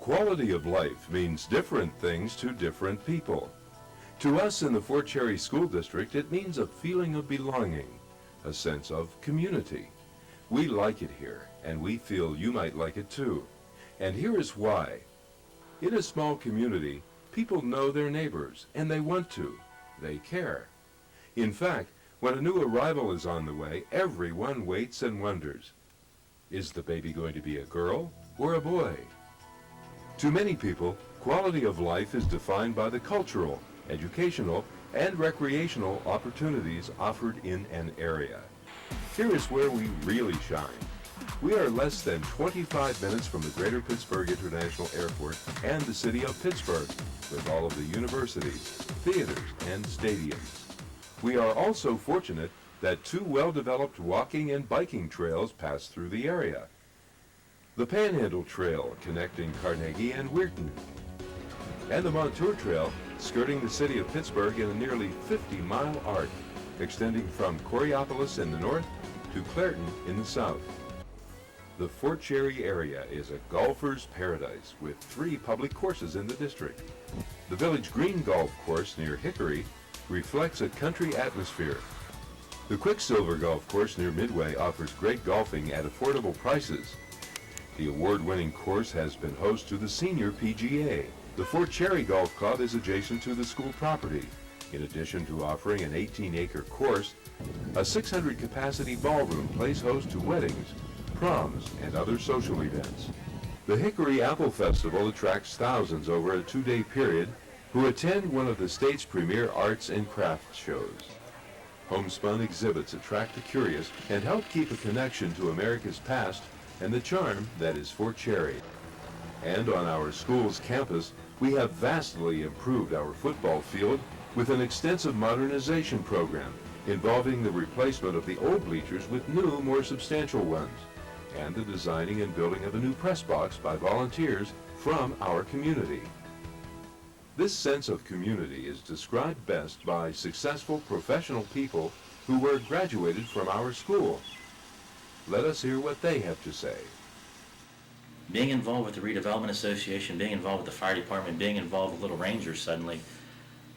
Quality of life means different things to different people. To us in the Fort Cherry School District, it means a feeling of belonging, a sense of community. We like it here, and we feel you might like it too. And here is why. In a small community, people know their neighbors, and they want to. They care. In fact, when a new arrival is on the way, everyone waits and wonders, is the baby going to be a girl or a boy? To many people, quality of life is defined by the cultural, educational, and recreational opportunities offered in an area. Here is where we really shine. We are less than 25 minutes from the Greater Pittsburgh International Airport and the city of Pittsburgh, with all of the universities, theaters, and stadiums. We are also fortunate that two well-developed walking and biking trails pass through the area. The Panhandle Trail connecting Carnegie and Weirton, and the Montour Trail skirting the city of Pittsburgh in a nearly 50-mile arc, extending from Coraopolis in the north to Clairton in the south. The Fort Cherry area is a golfer's paradise with 3 public courses in the district. The Village Green Golf Course near Hickory reflects a country atmosphere. The Quicksilver Golf Course near Midway offers great golfing at affordable prices. The award-winning course has been host to the Senior PGA. The Fort Cherry Golf Club is adjacent to the school property. In addition to offering an 18-acre course, a 600-capacity ballroom plays host to weddings, proms, and other social events. The Hickory Apple Festival attracts thousands over a 2-day period who attend one of the state's premier arts and crafts shows. Homespun exhibits attract the curious and help keep a connection to America's past and the charm that is Fort Cherry. And on our school's campus, we have vastly improved our football field with an extensive modernization program involving the replacement of the old bleachers with new, more substantial ones, and the designing and building of a new press box by volunteers from our community. This sense of community is described best by successful professional people who were graduated from our school. Let us hear what they have to say. Being involved with the Redevelopment Association, being involved with the fire department, being involved with Little Rangers suddenly,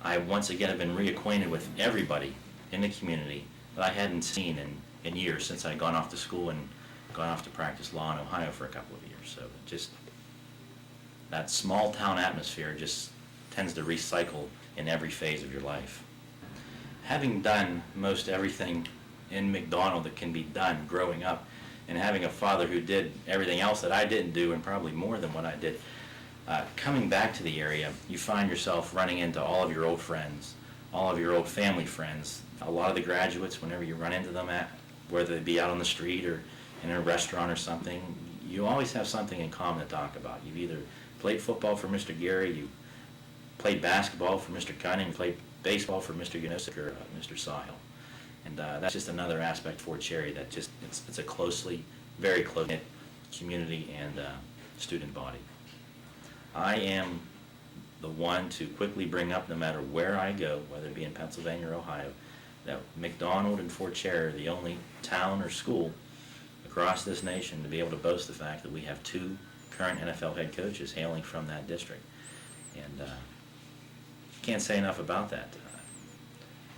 I once again have been reacquainted with everybody in the community that I hadn't seen in years since I'd gone off to school and gone off to practice law in Ohio for a couple of years. So just that small town atmosphere just tends to recycle in every phase of your life. Having done most everything in McDonald that can be done growing up, and having a father who did everything else that I didn't do and probably more than what I did, coming back to the area, you find yourself running into all of your old friends, all of your old family friends. A lot of the graduates, whenever you run into them, whether they be out on the street or in a restaurant or something, you always have something in common to talk about. You've either played football for Mr. Gary, you played basketball for Mr. Cunning, you played baseball for Mr. Unosik or Mr. Sahil. And that's just another aspect for Cherry that just, it's a closely, very close-knit community and student body. I am the one to quickly bring up, no matter where I go, whether it be in Pennsylvania or Ohio, that McDonald and Fort Cherry are the only town or school across this nation to be able to boast the fact that we have 2 current NFL head coaches hailing from that district. And can't say enough about that.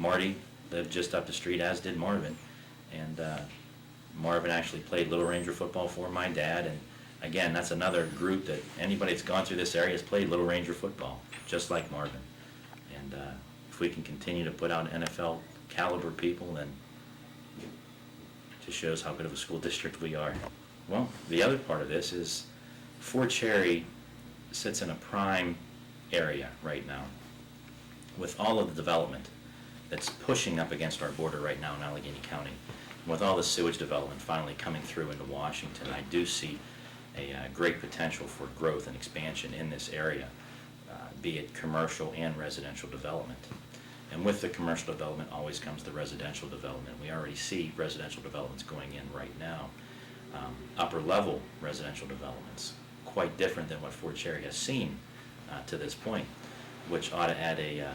Marty lived just up the street, as did Marvin, and Marvin actually played Little Ranger football for my dad, and again, that's another group that anybody that's gone through this area has played Little Ranger football, just like Marvin. And if we can continue to put out NFL caliber people, then it just shows how good of a school district we are. Well, the other part of this is Fort Cherry sits in a prime area right now with all of the development that's pushing up against our border right now in Allegheny County. With all the sewage development finally coming through into Washington, I do see a great potential for growth and expansion in this area, be it commercial and residential development. And with the commercial development always comes the residential development. We already see residential developments going in right now, upper level residential developments, quite different than what Fort Cherry has seen to this point, which ought to add a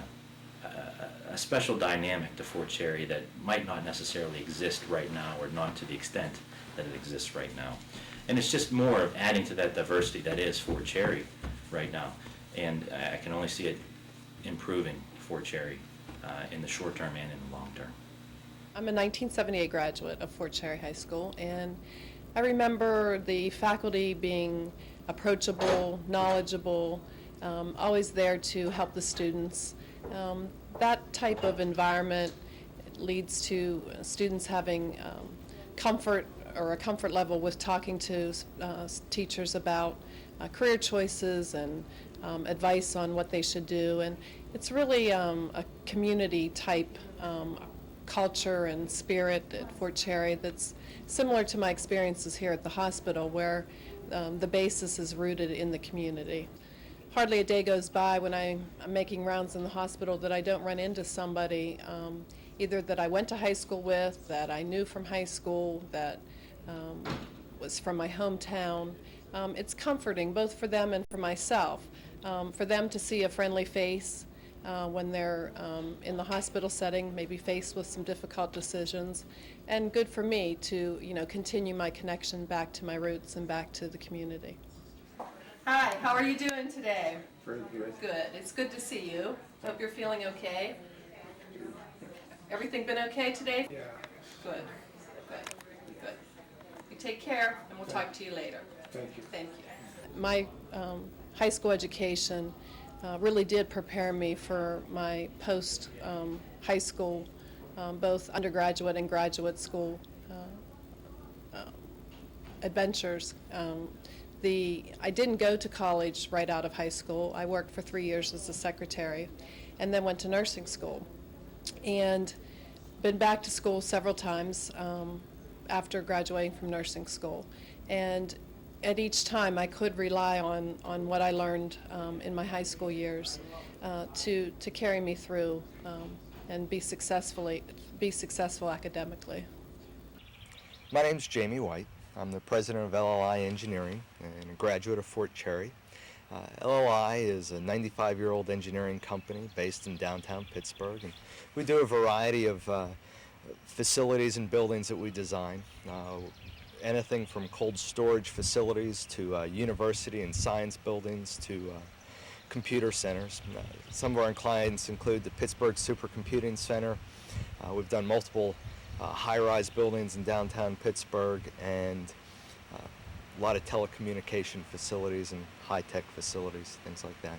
special dynamic to Fort Cherry that might not necessarily exist right now, or not to the extent that it exists right now. And it's just more of adding to that diversity that is Fort Cherry, right now. And I can only see it improving Fort Cherry in the short term and in the long term. I'm a 1978 graduate of Fort Cherry High School, and I remember the faculty being approachable, knowledgeable, always there to help the students. That type of environment leads to students having comfort or a comfort level with talking to teachers about career choices and advice on what they should do. And it's really a community type culture and spirit at Fort Cherry that's similar to my experiences here at the hospital, where the basis is rooted in the community. Hardly a day goes by when I'm making rounds in the hospital that I don't run into somebody either that I went to high school with, that I knew from high school, that was from my hometown. It's comforting both for them and for myself, for them to see a friendly face when they're in the hospital setting, maybe faced with some difficult decisions, and good for me to, continue my connection back to my roots and back to the community. Hi, how are you doing today? Very good. Good. It's good to see you. Hope you're feeling okay. Everything been okay today? Yeah. Good. Good. Good. You take care, and we'll talk to you later. Thank you. Thank you. My high school education really did prepare me for my post-high school, both undergraduate and graduate school adventures. I didn't go to college right out of high school. I worked for 3 years as a secretary and then went to nursing school. And been back to school several times after graduating from nursing school. And at each time I could rely on what I learned in my high school years to carry me through and be successful academically. My name's Jamie White. I'm the president of LLI Engineering and a graduate of Fort Cherry. LLI is a 95-year-old engineering company based in downtown Pittsburgh, and we do a variety of facilities and buildings that we design. Anything from cold storage facilities to university and science buildings to computer centers. Some of our clients include the Pittsburgh Supercomputing Center. We've done multiple high-rise buildings in downtown Pittsburgh and a lot of telecommunication facilities and high-tech facilities, things like that.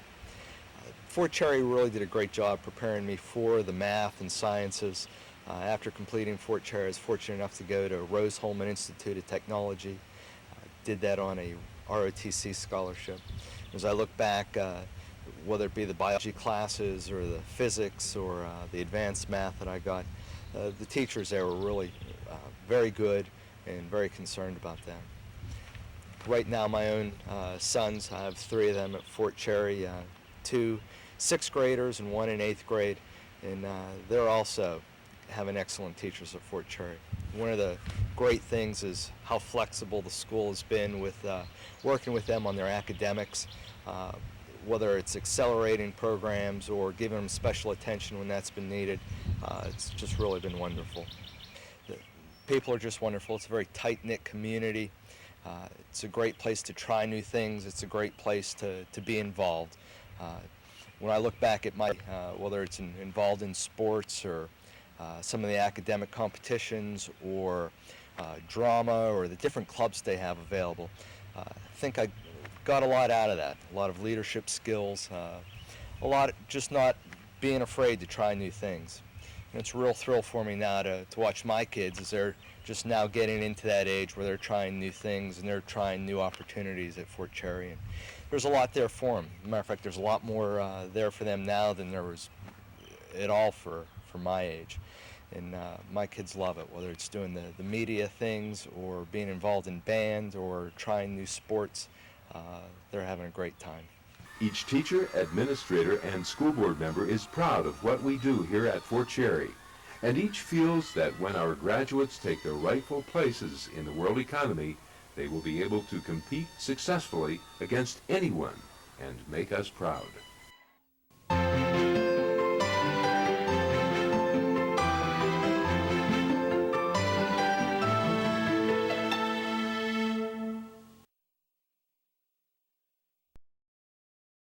Fort Cherry really did a great job preparing me for the math and sciences. After completing Fort Cherry, I was fortunate enough to go to Rose-Hulman Institute of Technology. Did that on a ROTC scholarship. As I look back, whether it be the biology classes or the physics or the advanced math that I got, the teachers there were really very good and very concerned about that. Right now, my own sons, I have 3 of them at Fort Cherry, 2 6th graders and 1 in 8th grade, and they're also having excellent teachers at Fort Cherry. One of the great things is how flexible the school has been with working with them on their academics, whether it's accelerating programs or giving them special attention when that's been needed. It's just really been wonderful. The people are just wonderful. It's a very tight-knit community. It's a great place to try new things. It's a great place to be involved. When I look back at my, whether it's involved in sports or some of the academic competitions or drama or the different clubs they have available, I think I got a lot out of that. A lot of leadership skills, a lot of just not being afraid to try new things. And it's a real thrill for me now to watch my kids as they're just now getting into that age where they're trying new things and they're trying new opportunities at Fort Cherry. And there's a lot there for them. As a matter of fact, there's a lot more there for them now than there was at all for my age. And my kids love it, whether it's doing the media things or being involved in band or trying new sports. They're having a great time. Each teacher, administrator, and school board member is proud of what we do here at Fort Cherry, and each feels that when our graduates take their rightful places in the world economy, they will be able to compete successfully against anyone and make us proud.